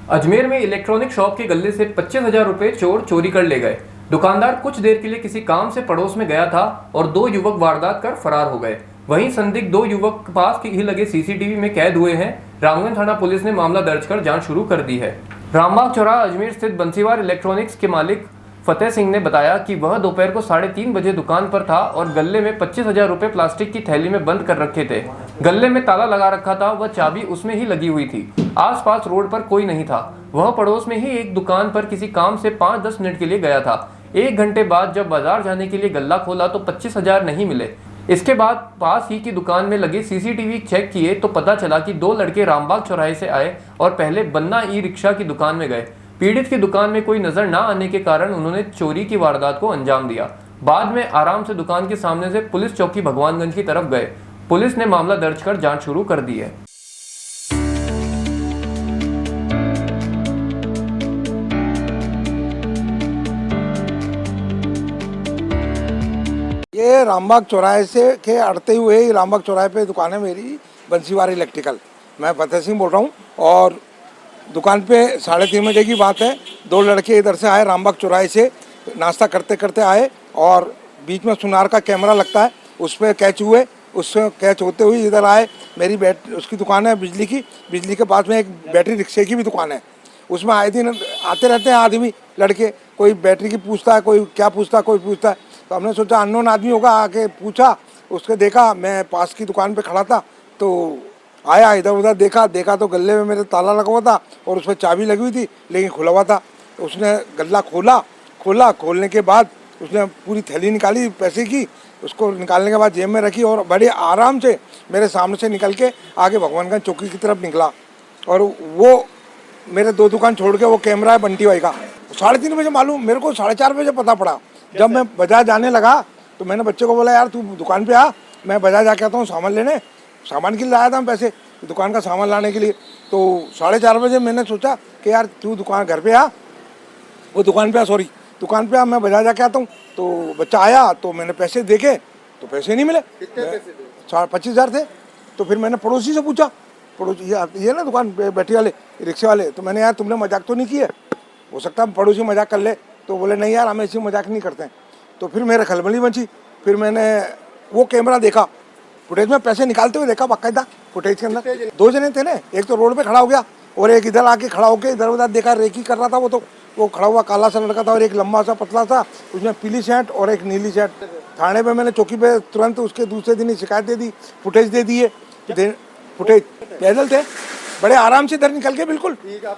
अजमेर में electronic shop के गल्ले से 25,000 रुपए चोर चोरी कर ले गए। दुकानदार कुछ देर के लिए किसी काम से पड़ोस में गया था और दो युवक वारदात कर फरार हो गए। वहीं संदिग्ध दो युवक पास ही लगे सीसीटीवी में कैद हुए हैं। रामगंज थाना पुलिस ने मामला दर्ज कर जांच शुरू कर दी है। रामबाग चौराहा अजमेर स्थित बंसीवार इलेक्ट्रॉनिक्स के मालिक फतेह सिंह ने बताया कि वह दोपहर को 3:30 बजे दुकान पर था और गल्ले में 25,000 रुपए प्लास्टिक की थैली में बंद कर रखे थे। गल्ले में ताला लगा रखा था, वह चाबी उसमें ही लगी हुई थी। आसपास रोड पर कोई नहीं था। वह पड़ोस में ही एक दुकान पर किसी काम से 5-10 मिनट के लिए गया था। 1 घंटे बाद जब बाजार जाने के लिए गल्ला खोला तो 25,000 नहीं मिले। इसके बाद पास ही की दुकान में लगे सीसीटीवी चेक किए तो पता चला कि दो लड़के रामबाग चौराहे से आए और पहले बन्ना ई रिक्शा की दुकान में गए। पीड़ित की दुकान में कोई नजर न आने के कारण उन्होंने चोरी की वारदात को अंजाम दिया। बाद में आराम से दुकान के सामने से पुलिस चौकी भगवानगंज की तरफ गए। पुलिस ने मामला दर्ज कर जांच शुरू कर दी है। ये रामबाग चौराहे से के अड़ते हुए ही रामबाग चौराहे पे दुकान है मेरी, बंसीवार इलेक्ट्रिकल। मैं फतेह सिंह बोल रहा हूँ और दुकान पे 3:30 बजे की बात है। दो लड़के इधर से आए, रामबाग चौराहे से नाश्ता करते करते आए और बीच में सुनार का कैमरा लगता है, उस पर कैच हुए। उससे कैच होते हुए इधर आए। मेरी उसकी दुकान है बिजली की, बिजली के पास में एक बैटरी रिक्शे की भी दुकान है। उसमें आए दिन आते रहते हैं आदमी लड़के, कोई बैटरी की पूछता है, कोई क्या पूछता है, कोई पूछता है। तो हमने सोचा अननोन आदमी होगा, आके पूछा। उसके देखा, मैं पास की दुकान पे खड़ा था तो आया, इधर उधर देखा तो गले में मेरे ताला लगा हुआ था और उस पर चाबी लगी हुई थी लेकिन खुला हुआ था। उसने गल्ला खोलने के बाद उसने पूरी थैली निकाली पैसे की। उसको निकालने के बाद जेब में रखी और बड़े आराम से मेरे सामने से निकल के आगे भगवानगंज चौकी की तरफ निकला। और वो मेरे दो दुकान छोड़ के, वो कैमरा है बंटी भाई का, 3:30 बजे मालूम, मेरे को 4:30 बजे पता पड़ा। जब मैं बाजार जाने लगा तो मैंने बच्चे को बोला, यार तू दुकान पे आ, मैं बाजार जाके आता हूँ सामान लेने। सामान के लिए लाया था पैसे, दुकान का सामान लाने के लिए। तो 4:30 बजे मैंने सोचा कि यार तू दुकान घर पे आ, वो दुकान पे आ, सॉरी दुकान पे आ, मैं बाजार जाके आता हूँ। तो बच्चा आया तो मैंने पैसे देखे तो पैसे नहीं मिले। कितने पैसे थे? 25,000 थे। तो फिर मैंने पड़ोसी से पूछा, पड़ोसी ये ना दुकान बैटरी वाले रिक्शे वाले, तो मैंने, यार तुमने मजाक तो नहीं किया? हो सकता है पड़ोसी मजाक कर ले। तो बोले नहीं यार, हम ऐसी मजाक नहीं करते हैं। तो फिर मेरे खलबली मची। फिर मैंने वो कैमरा देखा, फुटेज में पैसे निकालते हुए देखा बाकायदा फुटेज के अंदर। 2 जने थे ना, एक तो रोड पे खड़ा हो गया और एक इधर आके खड़ा होकर इधर उधर देखा, रेकी कर रहा था। वो खड़ा हुआ काला सा लड़का था और एक लंबा सा पतला सा, उसमें पीली शर्ट और एक नीली शर्ट। थाने पे मैंने चौकी पे तुरंत उसके दूसरे दिन ही शिकायत दे दी, फुटेज दे दिए। फुटेज पैदल थे, बड़े आराम से इधर निकल के बिल्कुल।